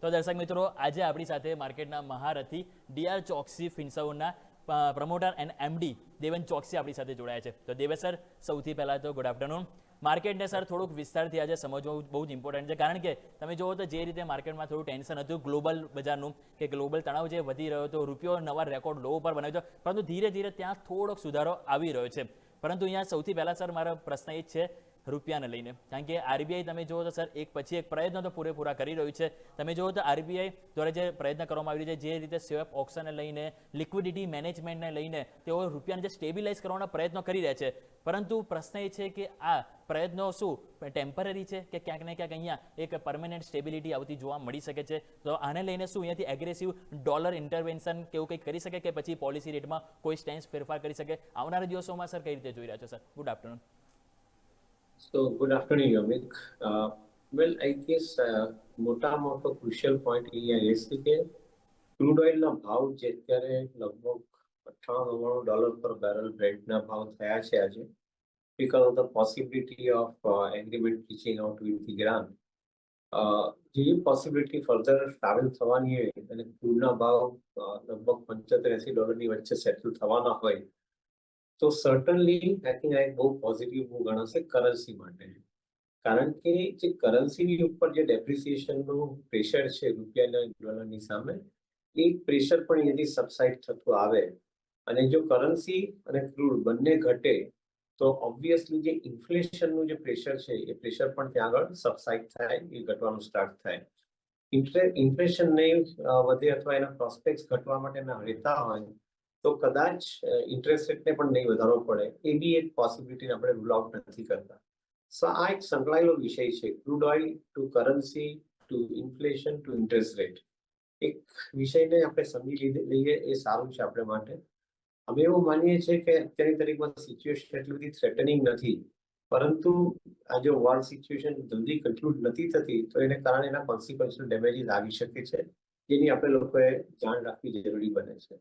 તો દર્શક મિત્રો, આજે આપણી સાથે માર્કેટના મહારથી ડીઆર ચોકસી ફિનસર્વના promoter and MD Devan Choksey આપણી સાથે જોડાયા છે. તો દેવેશ સર, સૌથી પહેલાં તો ગુડ આફ્ટરનૂન. માર્કેટને સર થોડુંક વિસ્તારથી આજે સમજવું બહુ જ ઇમ્પોર્ટન્ટ છે, કારણ કે તમે જુઓ તો જે રીતે માર્કેટમાં થોડું ટેન્શન હતું ગ્લોબલ બજારનું, કે ગ્લોબલ તણાવ જે વધી રહ્યો હતો, રૂપિયો નવા રેકોર્ડ લો ઉપર બનાવ્યો હતો, પરંતુ ધીરે ધીરે ત્યાં થોડોક સુધારો આવી રહ્યો છે. પરંતુ અહીંયા સૌથી પહેલાં સર મારો પ્રશ્ન એ જ છે રૂપિયાને લઈને, કારણ કે આરબીઆઈ તમે જુઓ તો સર એક પછી એક પ્રયત્નો તો પૂરેપૂરા કરી રહ્યું છે. તમે જુઓ તો આરબીઆઈ દ્વારા જે પ્રયત્ન કરવામાં આવી રહ્યો છે, જે રીતે સ્વેપ ઓપ્શનને લઈને, લિક્વિડિટી મેનેજમેન્ટને લઈને તેઓ રૂપિયાને જે સ્ટેબિલાઇઝ કરવાના પ્રયત્નો કરી રહ્યા છે. પરંતુ પ્રશ્ન એ છે કે આ પ્રયત્નો શું ટેમ્પરરી છે કે ક્યાંક ને ક્યાંક અહીંયા એક પરમેનન્ટ સ્ટેબિલિટી આવતી જોવા મળી શકે છે? તો આને લઈને શું અહીંયાથી એગ્રેસિવ ડોલર ઇન્ટરવેન્શન કે એવું કંઈક કરી શકે, કે પછી પોલિસી રેટમાં કોઈ સ્ટેન્સ ફેરફાર કરી શકે? આવનારા દિવસોમાં સર કઈ રીતે જોઈ રહ્યા છો sir? Good afternoon. So good afternoon, Yomik. Well, I guess મોટો ક્રુશિયલ પોઈન્ટ અહીંયા એ છે કે ક્રૂડ ઓઇલના ભાવ જે અત્યારે લગભગ $98-99 પર બેરલ બ્રેન્ટના ભાવ થયા છે આજે, because of the possibility of agreement reaching out with Iran. જે પોસિબિલિટી ફર્ધર ટ્રાવેલ થવાની હોય અને ક્રૂડના ભાવ લગભગ $75-80 વચ્ચે સેટલ થવાના હોય, તો સર્ટનલી આઈ થિંક આ એક બહુ પોઝિટિવ મૂવ ગણાશે કરન્સી માટે. કારણ કે જે કરન્સીની ઉપર જે ડેપ્રિસિએશનનું પ્રેશર છે રૂપિયાના ડોલરની સામે, એ પ્રેશર પણ અહીંયાથી સબસાઇડ થતું આવે. અને જો કરન્સી અને ક્રૂડ બંને ઘટે તો ઓબ્વિયસલી જે ઇન્ફ્લેશનનું જે પ્રેશર છે એ પ્રેશર પણ ત્યાં આગળ સબસાઇડ થાય, એ ઘટવાનું સ્ટાર્ટ થાય. ઇન્ફ્લેશન નહીં વધે અથવા એના પ્રોસ્પેક્ટ ઘટવા માટેના રહેતા હોય તો કદાચ ઇન્ટરેસ્ટ રેટને પણ નહીં વધારવો પડે, એ બી એક પોસિબિલિટીને આપણે રૂલ આઉટ નથી કરતા. સો આ એક સંકળાયેલો વિષય છે, crude oil to currency to inflation to interest rate. એક વિષયને આપણે સમજી લઈએ એ સારું છે આપણે માટે. અમે એવું માનીએ છીએ કે અત્યારની તારીખમાં સિચ્યુએશન એટલી બધી થ્રેટનિંગ નથી, પરંતુ આ જો વોર સિચ્યુએશન જલ્દી કન્ક્લુડ નથી થતી તો એને કારણે એના કોન્સિક્વન્શિયલ ડેમેજીસ આવી શકે છે, જેની આપણે લોકોએ જાણ રાખવી જરૂરી બને છે.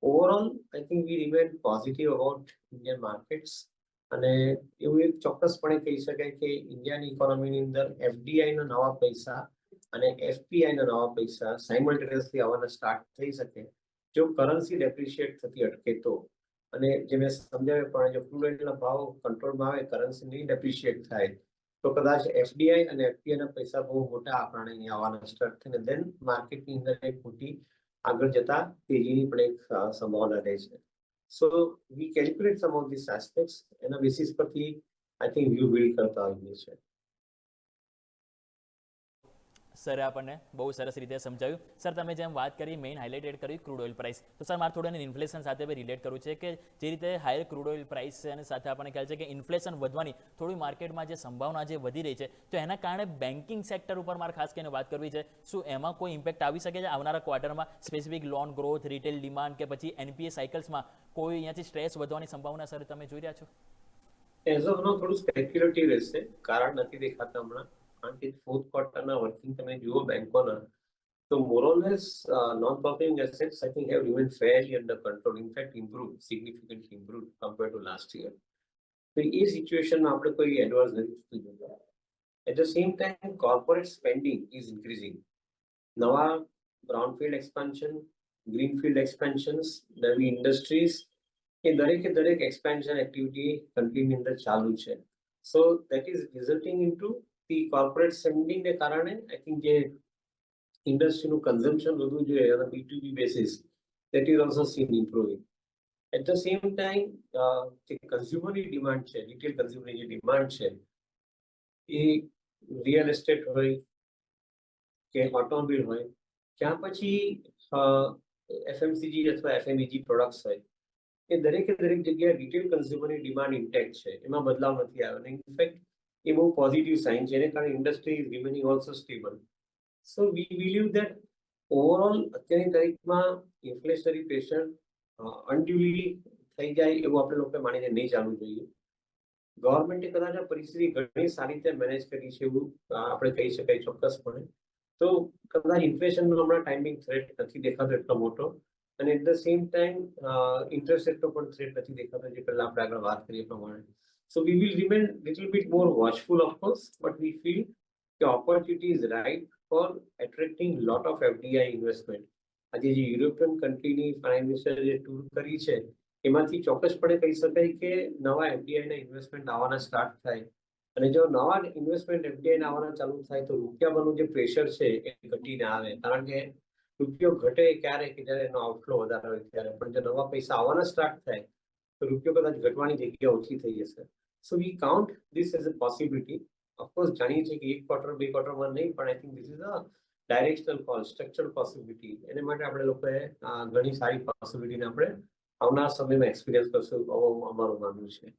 Overall I think we remain positive about Indian markets. અને એવું એક ચોક્કસપણે કહી શકાય કે ઇન્ડિયાની ઇકોનોમીની અંદર એફડીઆઈના નવા પૈસા અને એફપીઆઈના નવા પૈસા સાયમલ્ટેનિયસલી આવવાના સ્ટાર્ટ થઈ શકે જો કરન્સી ડેપ્રિશિએટ થતી અટકે તો. અને જે મેં સમજાવ્યું પણ, જો ક્રૂડ ઓઇલના ભાવ કંટ્રોલમાં આવે, કરન્સી નહીં ડેપ્રિશિએટ થાય, તો કદાચ એફડીઆઈ અને એફપીઆઈના પૈસા બહુ મોટા આકારણે અહીંયા આવવાના સ્ટાર્ટ થઈને દેન માર્કેટની અંદર એક મોટી આગળ જતા તેજીની પણ એક સંભાવના રહે છે. So we calculate some of these aspects, એના બેસિસ પરથી આઈ થિંક વ્યૂ બિલ્ડ કરતા હોઈએ છીએ. સર આપણને બહુ સરસ રીતે સમજાવ્યું. સર તમે જેમ વાત કરી, મેઇન હાઇલાઇટેડ કરી ક્રૂડ ઓઇલ પ્રાઇસ, તો સર મારે થોડું ઇન્ફ્લેશન સાથે રિલેટ કરવું છે કે જે રીતે હાયર ક્રૂડ ઓઇલ પ્રાઇસ છે અને સાથે આપણને ખ્યાલ છે કે ઇન્ફ્લેશન વધવાની થોડી માર્કેટમાં જે સંભાવના જે વધી રહી છે, તો એના કારણે બેન્કિંગ સેક્ટર ઉપર મારે ખાસ કરીને વાત કરવી છે. શું એમાં કોઈ ઇમ્પેક્ટ આવી શકે છે આવનારા ક્વાર્ટરમાં? Specific loan growth, retail demand કે પછી એનપીએ સાયકલ્સમાં કોઈ અહીંયાથી સ્ટ્રેસ વધવાની સંભાવના સર તમે જોઈ રહ્યા છો? એઝ ઓફ નો થોડું સ્પેક્યુલેટિવ રહેશે, કારણ નથી દેખાતા હમણાં. કારણ કે ફોર્થ ક્વાર્ટરના વર્કિંગ તમે જુઓ બેંકોના, તો more or less non-performing assets I think have remained fairly under control, in fact improved, significantly improved compared to last year. તો એ સિચ્યુએશનમાં આપણે કોઈ એડવાન્સ નથી જોતા. At the same time corporate spending is increasing. નવા બ્રાઉનફિલ્ડ એક્સપાન્શન, ગ્રીનફિલ્ડ એક્સપેન્શન્સ, નવી industries, એ દરેક expansion activity કન્ટ્રીની અંદર ચાલુ છે. So that is resulting into the corporate સ્પેન્ડિંગને કારણે આઈ થિંક જે ઇન્ડસ્ટ્રીનું કન્ઝમ્પશન વધવું જોઈએ on B2B basis, that is also seen improving. At the same time જે કન્ઝ્યુમરની ડિમાન્ડ છે, રિટેલ કન્ઝ્યુમરની જે ડિમાન્ડ છે, એ રિયલ એસ્ટેટ હોય કે ઓટોમોબાઈલ હોય, ક્યાં પછી એફએમસીજી અથવા એફએમઈજી પ્રોડક્ટ્સ હોય, એ દરેક જગ્યાએ રિટેલ કન્ઝ્યુમરની ડિમાન્ડ ઇન્ટેક્ટ છે, એમાં બદલાવ નથી આવ્યો. અને ઇનફેક્ટ એ બહુ પોઝિટિવ સાઇન છે, એને કારણે industry is remaining also stable. So V believe that overall અત્યારની તારીખમાં ઇન્ફ્લેશનરી પ્રેશર અનડ્યુલી થઈ જાય એવું આપણે લોકોએ માનીને નહીં ચાલવું જોઈએ. ગવર્મેન્ટે કદાચ આ પરિસ્થિતિ ઘણી સારી રીતે મેનેજ કરી છે એવું આપણે કહી શકાય ચોક્કસપણે. તો કદાચ ઇન્ફ્લેશનનો હમણાં ટાઈમિંગ થ્રેટ નથી દેખાતો એટલો મોટો, અને at the same time interest રેટનો પણ થ્રેટ નથી દેખાતો, જે પહેલા આપણે આગળ વાત કરીએ પ્રમાણે. So we will remain little bit more watchful of course, but we feel કે opportunity is right for attracting lot of FDI investment. આજે જે યુરોપિયન કન્ટ્રીની પ્રાઇમ મિનિસ્ટર જે ટૂર કરી છે એમાંથી ચોક્કસપણે કહી શકાય કે નવા FDI ના ઇન્વેસ્ટમેન્ટ આવવાના સ્ટાર્ટ થાય અને જો નવા ઇન્વેસ્ટમેન્ટ FDI ના આવવાના ચાલુ થાય તો રૂપિયા પરનું જે પ્રેશર છે એ ઘટીને આવે, કારણ કે રૂપિયો ઘટે ક્યારે કે જ્યારે એનો આઉટફ્લો વધારે હોય ત્યારે, પણ જો નવા પૈસા આવવાના સ્ટાર્ટ થાય તો રૂપિયો કદાચ ઘટવાની જગ્યા ઓછી થઈ જશે. So we count this as a possibility. Of course જાણીએ છીએ કે એક ક્વાર્ટર બે ક્વાર્ટરમાં નહીં, પણ I think this is a directional call, structural possibility. એને માટે આપણે લોકોએ ઘણી સારી પોસિબિલિટીને આપણે આવનારા સમયમાં એક્સપિરિયન્સ કરશું, આવું અમારું માનવું છે.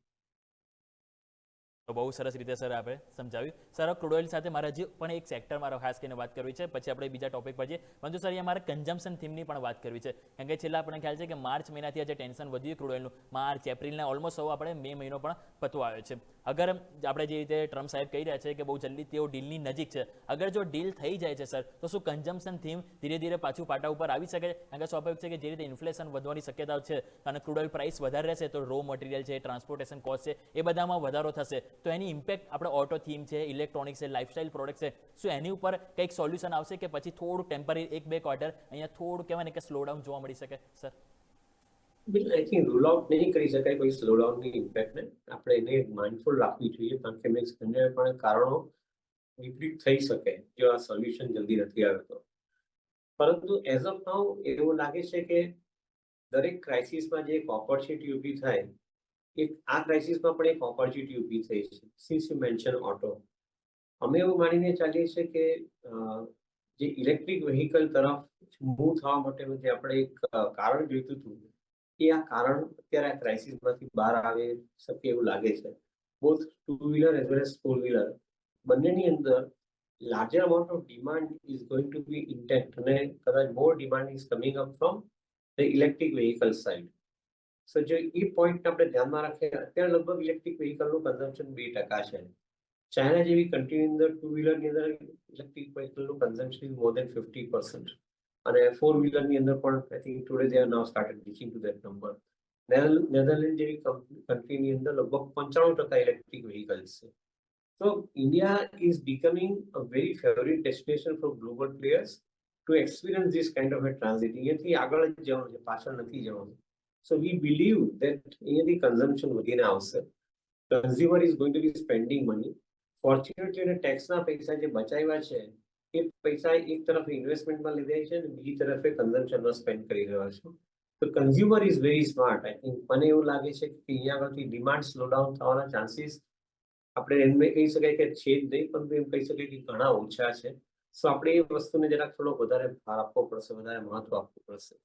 તો બહુ સરસ રીતે સર આપણે સમજાવ્યું. સર ક્રૂડ ઓઇલ સાથે મારે હજી પણ એક સેક્ટર મારો ખાસ કરીને વાત કરવી છે, પછી આપણે બીજા ટોપિક પર જઈએ. પરંતુ સર અહીંયા મારે કન્ઝમ્પશન થીમની પણ વાત કરવી છે, કારણ કે છેલ્લા આપણને ખ્યાલ છે કે માર્ચ મહિનાથી આજે ટેન્શન વધ્યું ક્રૂડ ઓઇલનું. માર્ચ એપ્રિલના ઓલમોસ્ટ હવે આપણે મે મહિનો પણ પતવા આવ્યો છે. અગર આપણે જે રીતે ટ્રમ્પ સાહેબ કહી રહ્યા છે કે બહુ જલ્દી તેઓ ડીલની નજીક છે, અગર જો ડીલ થઈ જાય છે સર, તો શું કન્ઝમ્પશન થીમ ધીરે ધીરે પાછું પાટા ઉપર આવી શકે? કારણ કે સ્વાભાવિક છે કે જે રીતે ઇન્ફ્લેશન વધવાની શક્યતાઓ છે અને ક્રૂડ ઓઇલ પ્રાઇસ વધારે રહેશે તો રો મટીરિયલ છે, ટ્રાન્સપોર્ટેશન કોસ્ટ છે, એ બધામાં વધારો થશે. તો એની ઇમ્પેક્ટ આપણે ઓટો થીમ છે, ઇલેક્ટ્રોનિક્સ છે, લાઇફસ્ટાઇલ પ્રોડક્ટ છે, શું એની ઉપર કંઈક સોલ્યુશન આવશે કે પછી થોડું ટેમ્પરરી એક બે ક્વાર્ટર અહીંયા થોડું કહેવાય ને કે સ્લો ડાઉન જોવા મળી શકે sir? I think rule out નહીં કરી શકાય કોઈ સ્લો ડાઉનની ઇમ્પેક્ટને. આપણે એને માઇન્ડફુલ રાખવી જોઈએ, કારણ કે બંને પણ કારણો વિપરીત થઈ શકે જો આ સોલ્યુશન જલ્દી નથી આવે તો. પરંતુ એઝ ઓફ નાઉ એવું લાગે છે કે દરેક ક્રાઇસિસમાં જે એક ઓપોર્ચ્યુનિટી ઊભી થાય, એક આ ક્રાઇસિસમાં પણ એક ઓપોર્ચ્યુનિટી ઊભી થઈ છે. સિન્સ યુ મેન્શન ઓટો, અમે એવું માનીને ચાલીએ છીએ કે જે ઇલેક્ટ્રિક વ્હીકલ તરફ મૂવ થવા માટેનું જે આપણે એક કારણ જોઈતું હતું, એ આ કારણ અત્યારે આ ક્રાઇસિસમાંથી બહાર આવી શકે એવું લાગે છે. Both two wheeler as well as four wheeler બંનેની અંદર larger amount of demand is going to be intact, અને કદાચ more demand is coming up from the electric vehicle side. So જો એ પોઈન્ટ આપણે ધ્યાનમાં રાખીએ, અત્યારે લગભગ ઇલેક્ટ્રિક વ્હીકલનું કન્ઝમ્પશન 2% છે. ચાઇના જેવી કન્ટ્રીની અંદર ટુ વ્હીલરની અંદર ઇલેક્ટ્રિક વ્હીકલનું કન્ઝમ્પશન ઇઝ મોર દેન 50%. અને ફોર વ્હીલરની અંદર પણ I think today they are now started reaching two that number. Netherland જેવી કન્ટ્રીની અંદર લગભગ 95% ઇલેક્ટ્રિક વ્હીકલ્સ છે. So India is becoming a very favorite destination for global players to experience this kind of a transit. અહીંયાથી આગળ જ જવાનું છે, પાછળ નથી જવાનું. So we believe that અહીંયાથી consumption વધીને આવશે. Consumer is going to be spending money. Fortunately, અને ટેક્સના પૈસા જે બચાવ્યા છે એ પૈસા એક તરફ ઇન્વેસ્ટમેન્ટમાં લીધા છે અને બીજી તરફે કન્ઝમ્પશનમાં સ્પેન્ડ કરી રહ્યા છે. તો consumer is very smart. I think મને એવું લાગે છે કે અહીંયા આગળથી ડિમાન્ડ સ્લો ડાઉન થવાના ચાન્સીસ આપણે એમને કહી શકાય કે છે જ નહીં, પરંતુ એમ કહી શકાય કે ઘણા ઓછા છે. સો આપણે એ વસ્તુને જરાક થોડો વધારે ભાર આપવો પડશે, વધારે મહત્વ આપવું પડશે.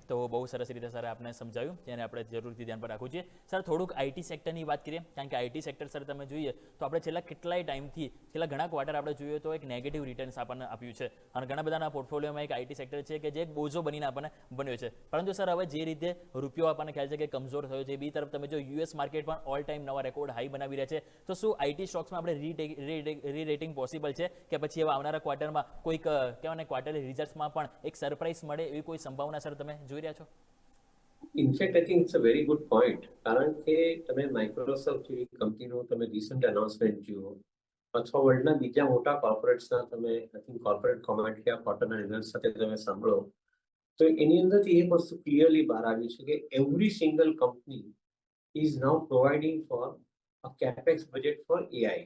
તો બહુ સરસ રીતે સર આપણે સમજાવ્યું, જેને આપણે જરૂરથી ધ્યાન પર રાખવું જોઈએ. સર થોડુંક આઈટી સેક્ટરની વાત કરીએ, કારણ કે આઈટી સેક્ટર સર તમે જોઈએ તો આપણે છેલ્લા કેટલાય ટાઈમથી છેલ્લા ઘણા ક્વાર્ટર આપણે જોઈએ તો એક નેગેટિવ રિટર્ન્સ આપણને આપ્યું છે, અને ઘણા બધાના પોર્ટફોલિયોમાં એક આઈટી સેક્ટર છે કે જે એક બોજો બનીને આપણને બન્યો છે. પરંતુ સર હવે જે રીતે રૂપિયો આપણને ખ્યાલ છે કે કમજોર થયો છે, બી તરફ તમે જો યુએસ માર્કેટ પણ ઓલ ટાઈમ નવા રેકોર્ડ હાઈ બનાવી રહ્યા છે, તો શું આઈટી સ્ટોક્સમાં આપણે રીરેટિંગ પોસિબલ છે કે પછી હવે આવનારા ક્વાર્ટરમાં કોઈક કહેવાય ને ક્વાર્ટરલી રિઝલ્ટ્સમાં પણ એક સરપ્રાઇઝ મળે એવી કોઈ સંભાવના સર તમે જોઈ રહ્યા છો? In fact I think it's a very good point, કારણ કે તમે માઇક્રોસોફ્ટ જેવી કંપનીનું તમે રિસન્ટ અનાઉન્સમેન્ટ જુઓ, અથવા વર્લ્ડના બીજા મોટા કોર્પોરેટ્સના તમે આઈ થિંક કોર્પોરેટ કોમેન્ટ કે ક્વાર્ટરના રિઝલ્ટ સાથે તમે સાંભળો, તો એની અંદરથી એક વસ્તુ ક્લિયરલી બહાર આવી છે કે every single company is now providing for a capex budget for AI.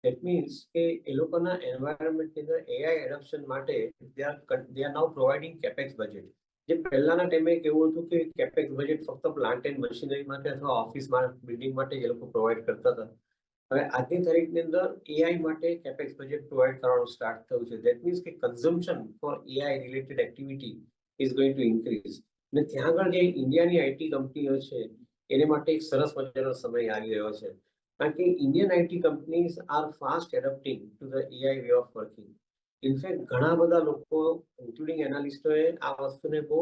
That means કે એ લોકોના એન્વાયરમેન્ટની અંદર એઆઈ એડોપ્શન માટે they are now providing capex budget. જે પહેલાના ટાઈમે કેવું હતું કે કેપેક્સ બજેટ ફક્ત પ્લાન્ટ એન્ડ મશીનરી માટે અથવા ઓફિસમાં બિલ્ડિંગ માટે એ લોકો પ્રોવાઈડ કરતા હતા. હવે આજની તારીખની અંદર એઆઈ માટે કેપેક્સ બજેટ પ્રોવાઈડ કરવાનું સ્ટાર્ટ થયું છે. ધેટ મીન્સ કે consumption for AI related activity is going two increase. અને ત્યાં આગળ જે ઇન્ડિયાની આઈટી કંપનીઓ છે એને માટે એક સરસ મજાનો સમય આવી રહ્યો છે, કારણ કે Indian IT companies are fast adapting to the AI way of working. In fact ઘણા બધા લોકો ઇન્ક્લુડિંગ એનાલિસ્ટોએ આ વસ્તુને બહુ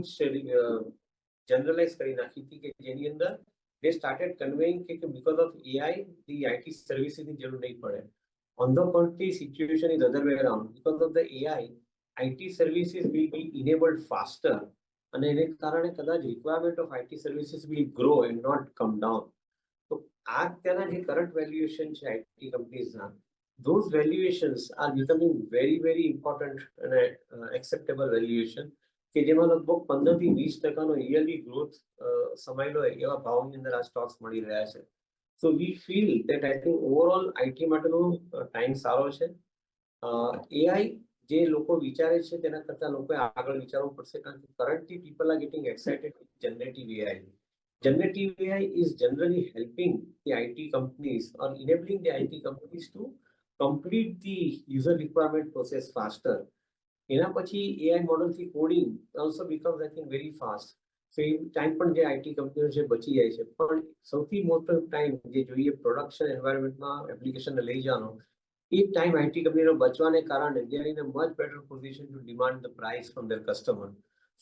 જ જનરલાઇઝ કરી નાખી હતી, કે જેની અંદર they started conveying કે because of AI the IT સર્વિસીસની જરૂર નહીં પડે. On the contrary, situation is other way around. Because of the AI, IT services will be enabled faster, અને એને કારણે કદાચ requirement of IT services will grow and not come down. તો આ અત્યારના જે કરંટ વેલ્યુએશન છે IT કંપનીઝના, those valuations are becoming very very important અને acceptable valuation કે જેમાં લગભગ 15 થી 20% યરલી ગ્રોથ સમાયેલો હોય એવા ભાવની અંદર આ સ્ટોક્સ મળી રહ્યા છે. So we feel that I think overall IT માટેનો ટાઈમ સારો છે. એઆઈ જે લોકો વિચારે છે તેના કરતા લોકોએ આગળ વિચારવું પડશે, કારણ કે currently people are getting excited with generative AI. Generative AI is generally helping the IT companies or enabling the IT companies to complete the user requirement process faster. એના પછી AI મોડલથી coding also becomes I think very fast. So એ time પણ જે IT કંપનીઓ છે બચી જાય છે, પણ સૌથી મોટો ટાઈમ જે જોઈએ પ્રોડક્શન એન્વાયરમેન્ટમાં એપ્લિકેશનને લઈ જવાનો, એ ટાઈમ આઈટી કંપનીનો બચવાને કારણે they are in a much better position to demand the price from their customer.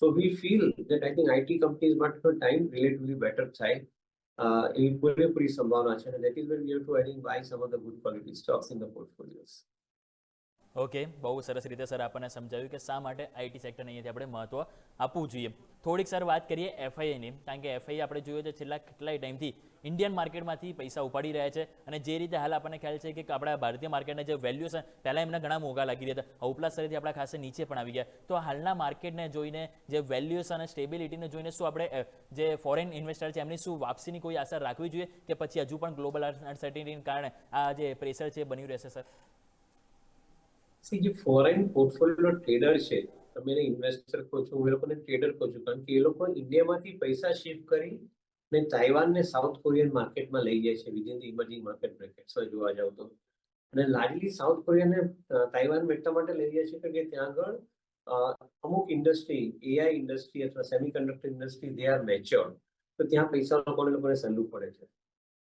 So we feel that I think IT companies માટેનો ટાઈમ relatively better થાય એવી પૂરેપૂરી સંભાવના છે, and that is where we have to I think buy some of the good quality stocks in the portfolios. Okay, બહુ સરસ રીતે sir આપણને સમજાવ્યું કે શા માટે આઈટી સેક્ટરને અહીંયાથી આપણે મહત્વ આપવું જોઈએ. થોડીક સર વાત કરીએ એફઆઈઆઈની, કારણ કે એફઆઈ આપણે જોઈએ તો છેલ્લા કેટલાય ટાઈમથી ઇન્ડિયન માર્કેટમાંથી પૈસા ઉપાડી રહ્યા છે, અને જે રીતે હાલ આપણને ખ્યાલ છે કે આપણા ભારતીય માર્કેટના જે વેલ્યુએશન પહેલાં એમને ઘણા મોંઘા લાગી રહ્યા હતા, ઉપલા સ્તરેથી આપણા ખાસે નીચે પણ આવી ગયા. તો હાલના માર્કેટને જોઈને, જે વેલ્યુએશન અને સ્ટેબિલિટીને જોઈને શું આપણે જે ફોરેન ઇન્વેસ્ટર છે એમની શું વાપસીની કોઈ આશા રાખવી જોઈએ, કે પછી હજુ પણ ગ્લોબલ અનસર્ટિનિટીને કારણે આ જે પ્રેશર છે બન્યું રહેશે સર? જે ફોરેન પોર્ટફોલિયો ટ્રેડર છે, તમે એને ઇન્વેસ્ટર કહો છો, હું એ લોકોને ટ્રેડર કહું છું, કારણ કે એ લોકો ઇન્ડિયામાંથી પૈસા શિફ્ટ કરી ને તાઇવાન ને સાઉથ કોરિયન માર્કેટમાં લઈ જાય છે, વિધિન ધ ઇમર્જિંગ માર્કેટ બ્રેકેટ્સમાં જોવા જાવ તો. અને લાર્જલી સાઉથ કોરિયાને તાઇવાન એટલા માટે લઈ જાય છે કે ત્યાં આગળ અમુક ઇન્ડસ્ટ્રી, એઆઈ ઇન્ડસ્ટ્રી અથવા semiconductor industry, they are matured, તો ત્યાં પૈસા લોકોને સહેલું પડે છે.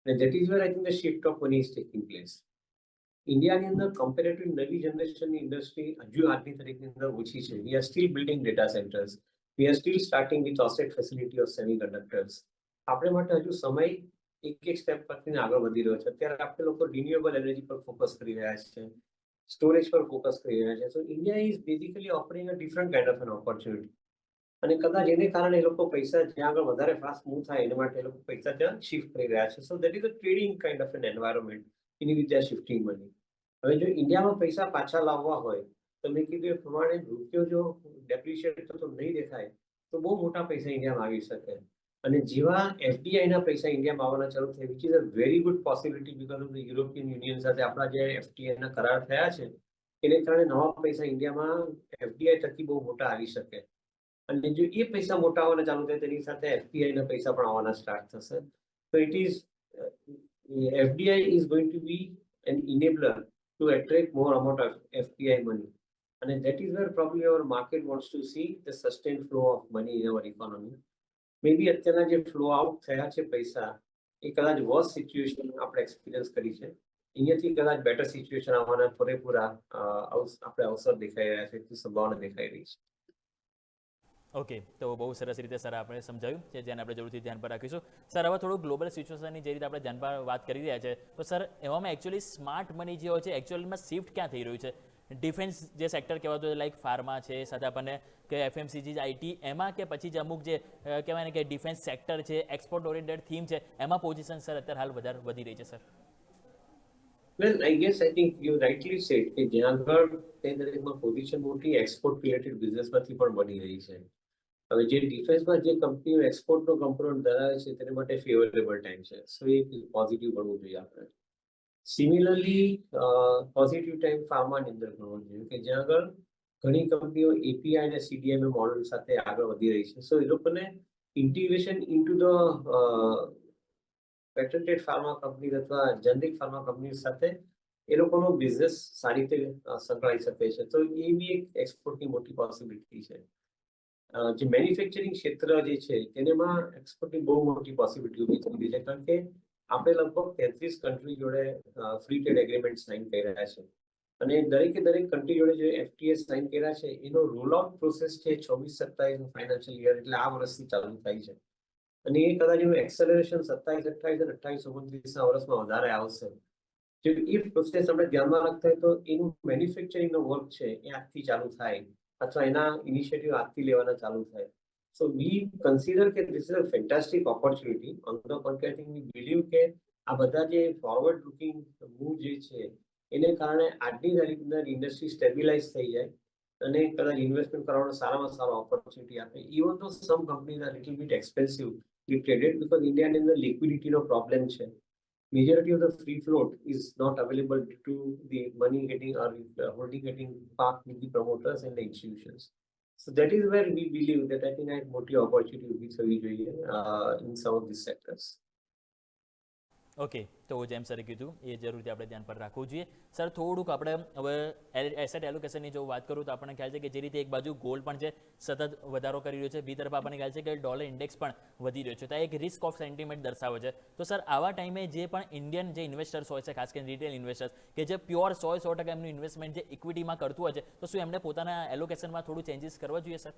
અને that is wear I think the shift of money is taking place. ઇન્ડિયાની અંદર કમ્પેરેટિવ નવી જનરેશનની ઇન્ડસ્ટ્રી હજુ આજની તારીખની અંદર ઓછી છે. We are still building data centers, we are still starting with OSAT facility of semiconductors. આપણે માટે હજુ સમય એક સ્ટેપ પરથી આગળ વધી રહ્યો છે. અત્યારે આપણે લોકો રિન્યુએબલ એનર્જી પર ફોકસ કરી રહ્યા છે, સ્ટોરેજ પર ફોકસ કરી રહ્યા છે. So India is basically offering a different kind of an opportunity. અને કદાચ એને કારણે એ લોકો પૈસા જ્યાં આગળ વધારે ફાસ્ટ મૂવ થાય એના માટે એ લોકો પૈસા ત્યાં શિફ્ટ કરી રહ્યા છે. So that is a trading kind of an environment in which they are shifting money. હવે જો ઇન્ડિયામાં પૈસા પાછા લાવવા હોય તો મેં કીધું એ પ્રમાણે રૂપિયો જો ડેપ્રિશિએટ થતો નહીં દેખાય તો બહુ મોટા પૈસા ઇન્ડિયામાં આવી શકે. અને જેવા એફડીઆઈના પૈસા ઇન્ડિયામાં આવવાના ચાલુ થાય, which is a very good possibility because of the European union સાથે આપણા જે એફટીઆઈના કરાર થયા છે, એને કારણે નવા પૈસા ઇન્ડિયામાં એફડીઆઈ થકી બહુ મોટા આવી શકે. અને જો એ પૈસા મોટા આવવાના ચાલુ થાય તેની સાથે એફપીઆઈના પૈસા પણ આવવાના સ્ટાર્ટ થશે. તો it is FDI is going to be an enabler to attract more amount of FPI money. And that is where probably our market wants to see the sustained flow of money in our economy. Maybe અત્યારના જે flow out થયા છે પૈસા, એ કદાચ વર્સ situation આપણે experience કરી છે. અહીંયાથી કદાચ બેટર સિચ્યુએશન આવવાના પૂરેપૂરા આપણે અવસર દેખાઈ રહ્યા છે, એટલી સંભાવના દેખાઈ રહી છે. ઓકે, તો બહુ સરસ રીતે સર આપણે સમજાવ્યું છે, જેને આપણે જરૂરથી ધ્યાન પર રાખીશું. સર હવે થોડું ગ્લોબલ સિચ્યુએશનની જે રીતે આપણે ધ્યાન પર વાત કરી રહ્યા છે, તો સર એવામાં એકચ્યુઅલી સ્માર્ટ મની જે હોય છે એકચ્યુઅલીમાં શિફ્ટ ક્યાં થઈ રહ્યું છે? ડિફેન્સ જે સેક્ટર કહેવાતું હોય, લાઈક ફાર્મા છે, સાથે આપણને કે એફએમસીજી, આઈટી, એમાં કે પછી જે અમુક જે કહેવાય ને કે ડિફેન્સ સેક્ટર છે, એક્સપોર્ટ ઓરિએન્ટેડ થીમ છે, એમાં પોઝિશન સર અત્યારે હાલ વધારે વધી રહી છે sir? Well, I guess I think you rightly said કે જ્યાં આગળ તે દરેકમાં પોઝિશન મોટી એક્સપોર્ટ રિલેટેડ બિઝનેસમાંથી પણ બની રહી છે. હવે જે ડિફેન્સમાં જે કંપનીઓ એક્સપોર્ટનો કમ્પોનન્ટ ધરાવે છે તેના માટે ફેવરેબલ ટાઈમ છે. સો એ પોઝિટિવ ગણવું જોઈએ આપણે. સિમિલરલી પોઝિટિવ ટાઈમ ફાર્માની અંદર ગણવો જોઈએ કે જ્યાં આગળ ઘણી કંપનીઓ એપીઆઈ અને સીડીએમએ મોડલ સાથે આગળ વધી રહી છે. સો એ લોકોને integration into the patented pharma company અથવા જનરિક ફાર્મા કંપની સાથે એ લોકોનો બિઝનેસ સારી રીતે સંકળાઈ શકે છે. તો એ બી એક એક્સપોર્ટની મોટી પોસિબિલિટી છે. જે મેન્યુફેક્ચરિંગ ક્ષેત્ર જે છે તેનામાં એક્સપોર્ટની બહુ મોટી પોસિબિલિટી ઊભી થઈ રહી છે, કારણ કે આપણે લગભગ 33 કન્ટ્રી જોડે ફ્રી ટ્રેડ એગ્રીમેન્ટ સાઇન કરી રહ્યા છે. અને દરેક કન્ટ્રી જોડે જે એફટીએ સાઇન કર્યા છે એનો રોલ આઉટ પ્રોસેસ છે 26-27 ફાઇનાન્શિયલ યર, એટલે આ વર્ષથી ચાલુ થાય છે. અને એ કદાચ એનું એક્સેલરેશન 27-28 અને 28-29ના વર્ષમાં વધારે આવશે. જો એ પ્રોસેસ આપણે ધ્યાનમાં રાખતા હોય તો એનું મેન્યુફેક્ચરિંગનો વર્ક છે એ આજથી ચાલુ થાય, અથવા એના ઇનિશિયેટિવ આજથી લેવાના ચાલુ થાય. So we consider that this is a fantastic opportunity. On the contrary, we believe that આ બધા જે ફોરવર્ડ લુકિંગ મૂવ જે છે એને કારણે આજની તારીખના ઇન્ડસ્ટ્રી સ્ટેબિલાઇઝ થઈ જાય અને કદાચ ઇન્વેસ્ટમેન્ટ કરવાનો સારામાં સારો ઓપોર્ચ્યુનિટી આપે. ઇવન તો some companies are little bit expensive to traded because ઇન્ડિયાની અંદર લિક્વિડિટીનો પ્રોબ્લેમ છે. Majority of the free float is not available due to the money getting or holding getting parked with the promoters and the institutions. So that is where we believe that I think I have મોટી opportunity ઊભી થવી જોઈએ in some of these sectors. Okay, તો જેમ સરે કીધું એ જરૂરથી આપણે ધ્યાન પર રાખવું જોઈએ. સર થોડુંક આપણે હવે એસેટ એલોકેશનની જો વાત કરું તો આપણને ખ્યાલ છે કે જે રીતે એક બાજુ ગોલ્ડ પણ છે સતત વધારો કરી રહ્યો છે, બીજી તરફ આપણને ખ્યાલ છે કે ડોલર ઇન્ડેક્સ પણ વધી રહ્યો છે, તો આ એક રિસ્ક ઓફ સેન્ટિમેન્ટ દર્શાવે છે. તો સર આવા ટાઈમે જે પણ ઇન્ડિયન જે ઇન્વેસ્ટર્સ હોય છે, ખાસ કરીને રિટેલ ઇન્વેસ્ટર્સ કે જે પ્યોર 100% એમનું ઇન્વેસ્ટમેન્ટ જે ઇક્વિટીમાં કરતું હોય છે, તો શું એમને પોતાના એલોકેશનમાં થોડું ચેન્જીસ કરવા જોઈએ sir?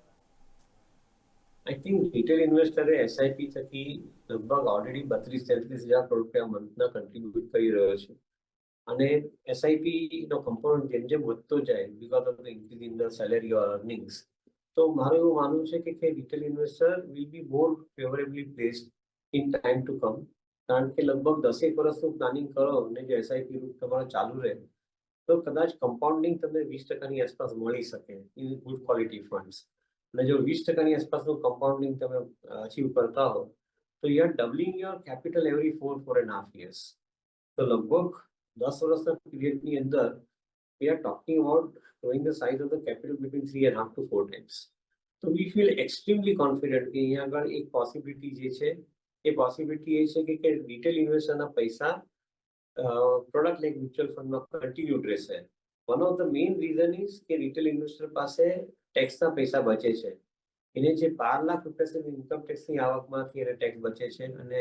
I think retail investor SIP થકી લગભગ ઓલરેડી 32-33 હજાર કરોડ રૂપિયા મંથના કન્ટ્રીબ્યુટ કરી રહ્યો છે અને SIP નો કમ્પોનન્ટ જેમ જેમ વધતો જાય because of the increase in the salary or earnings, તો મારું એવું માનવું છે કે retail investor will be more favourably placed in time to come. કારણ કે લગભગ 10 વર્ષનું પ્લાનિંગ કરો અને જો SIP રૂટ તમારો ચાલુ રહે તો કદાચ કમ્પાઉન્ડિંગ તમને 20% આસપાસ મળી શકે ઇન ગુડ ક્વોલિટી ફંડ્સ. અને જો 20% આસપાસનું કમ્પાઉન્ડિંગ તમે અચીવ કરતા હો તો you are doubling your capital every 4.5 years. તો લગભગ 10 વર્ષના પીરિયડની અંદર we are talking about growing the size of the capital between 3.5 to 4 times. So we feel extremely confident કે અહીંયા આગળ એક પોસિબિલિટી જે છે એ પોસિબિલિટી એ છે કે રિટેલ ઇન્વેસ્ટરના પૈસા પ્રોડક્ટ લાઈક મ્યુચ્યુઅલ ફંડમાં કન્ટિન્યુડ રહેશે. One of the main reason is કે રિટેલ ઇન્વેસ્ટર પાસે ટેક્સના પૈસા બચે છે. એને જે 12 લાખ રૂપિયા સુધી ઇન્કમ ટેક્સની આવકમાંથી એને ટેક્સ બચે છે અને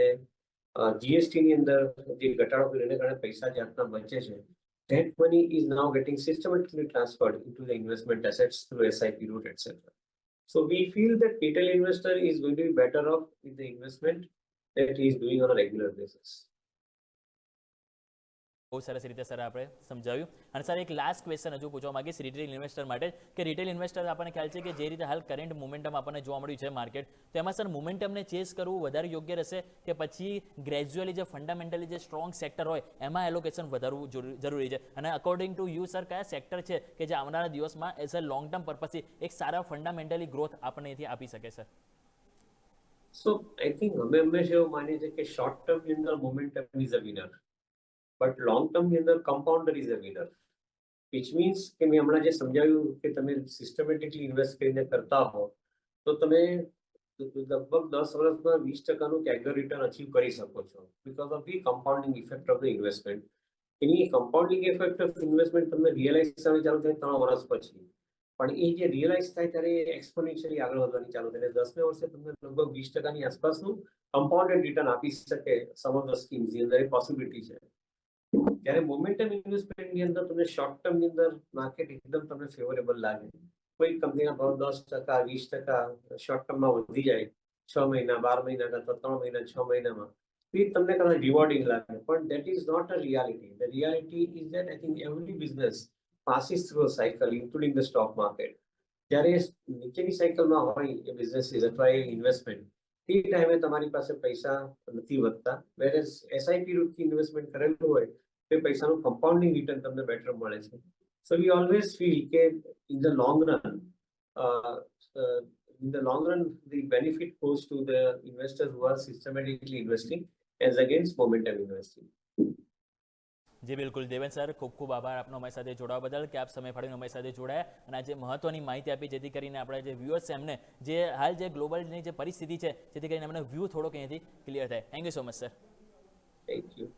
જીએસટીની અંદર જે ઘટાડો કર્યો એને કારણે પૈસા જે આપણા બચે છે, that money is now getting systematically transferred into the investment assets through SIP route, etc. So we feel that retail investor is going to be better off with the investment that he is doing on a regular basis. બહુ સરસ રીતે sir આપણે સમજાવ્યું. અને sir એક last question હજુ પૂછવા માંગીશ રિટેલ ઇન્વેસ્ટર માટે કે રિટેલ ઇન્વેસ્ટર આપણને ખ્યાલ છે કે જે રીતે હાલ કરંટ મોમેન્ટમ આપણને જોવા મળ્યું છે માર્કેટ, તો એમાં સર મોમેન્ટમને ચેસ કરવું વધારે યોગ્ય રહેશે કે પછી ગ્રેજ્યુઅલી જે ફંડામેન્ટલી જે સ્ટ્રોંગ સેક્ટર હોય એમાં એલોકેશન વધારવું જરૂરી છે? અને અકોર્ડિંગ ટુ યુ સર કયા સેક્ટર છે કે જે આવનારા દિવસમાં એઝ અ લોંગ ટર્મ પર્પઝથી એક સારા ફંડામેન્ટલી ગ્રોથ આપણને એથી આપી શકે સર? So I think અમે હંમેશા એવું માનીએ છીએ કે શોર્ટ ટર્મની અંદર momentum is a winner but long ટર્મની અંદર compounder is a winner. Which means કે મેં હમણાં જે સમજાવ્યું કે તમે સિસ્ટમેટિકલી ઇન્વેસ્ટ કરીને કરતા હો તો તમે લગભગ 10 વર્ષમાં 20%નું કેગર રિટર્ન અચીવ કરી શકો છો because of the compounding effect of the investment. Any compounding effect of investment તમને રિયલાઇઝ થવાની ચાલુ થાય 3 વર્ષ પછી, પણ એ જે રિયલાઇઝ થાય ત્યારે એક્સપોનેન્શિયલી આગળ વધવાની ચાલુ થાય. 10મે વર્ષે તમને લગભગ 20%ની આસપાસનું કમ્પાઉન્ડેડ રિટર્ન આપી શકે સમ ઓફ ધ સ્કીમ્સની અંદર, એ પોસિબિલિટી છે. જ્યારે મોમેન્ટમ ઇન્વેસ્ટમેન્ટની અંદર તમને શોર્ટ ટર્મની અંદર માર્કેટ એકદમ તમને ફેવરેબલ લાગે, કોઈ કંપનીના ભાવ 10%, 20% શોર્ટ ટર્મમાં વધી જાય 6 મહિના, 12 મહિના અથવા 3 મહિના, 6 મહિનામાં, તો એ તમને કદાચ રિવોર્ડિંગ લાગે, પણ that is not a reality. The reality is that I think every business passes through a cycle including the stock market. જ્યારે નીચેની સાયકલમાં હોય એ બિઝનેસીસ અથવા એ ઇન્વેસ્ટમેન્ટ, તે ટાઈમે તમારી પાસે પૈસા નથી વધતા, વેરેઝ એસઆઈપી રૂટથી ઇન્વેસ્ટમેન્ટ કરેલું હોય તે પૈસાનું કમ્પાઉન્ડિંગ રિટર્ન તમને બેટર મળે છે. સો વી ઓલવેઝ ફીલ કે in the long run the benefit goes to the investors who are systematically investing as against momentum investing. જી બિલકુલ દેવેન સર, ખૂબ ખૂબ આભાર આપનો અમારી સાથે જોડાવા બદલ કે આપ સમય ફાળવીને અમારી સાથે જોડાયા અને આજે મહત્વની માહિતી આપી જેથી કરીને આપણે જે વ્યુઅર્સ છે એમને જે હાલ જે ગ્લોબલની જે પરિસ્થિતિ છે જેથી કરીને એમને વ્યૂ થોડોક અહીંયાથી ક્લિયર થાય. Thank you so much sir. Thank you.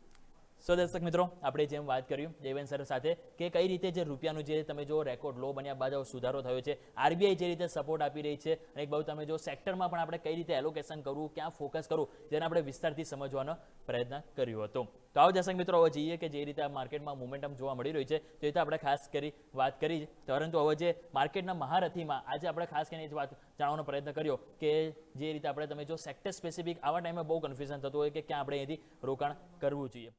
So દર્શક મિત્રો, આપણે જેમ વાત કર્યું દેવેન સર સાથે કે કઈ રીતે જે રૂપિયાનું જે તમે જો રેકોર્ડ લો બન્યા બાદ સુધારો થયો છે, આરબીઆઈ જે રીતે સપોર્ટ આપી રહી છે અને એક બાજુ તમે જો સેક્ટરમાં પણ આપણે કઈ રીતે એલોકેશન કરવું, ક્યાં ફોકસ કરવું, જેને આપણે વિસ્તારથી સમજવાનો પ્રયત્ન કર્યો હતો. તો આવો દર્શક મિત્રો હવે જઈએ કે જે રીતે આ માર્કેટમાં મોમેન્ટમ જોવા મળી રહ્યું છે તે રીતે આપણે ખાસ કરી વાત કરી, પરંતુ હવે જે માર્કેટના મહારથીમાં આજે આપણે ખાસ કરીને વાત જાણવાનો પ્રયત્ન કર્યો કે જે રીતે આપણે તમે જો સેક્ટર સ્પેસિફિક આવા ટાઈમે બહુ કન્ફ્યુઝન થતું હોય કે ક્યાં આપણે અહીંથી રોકાણ કરવું જોઈએ.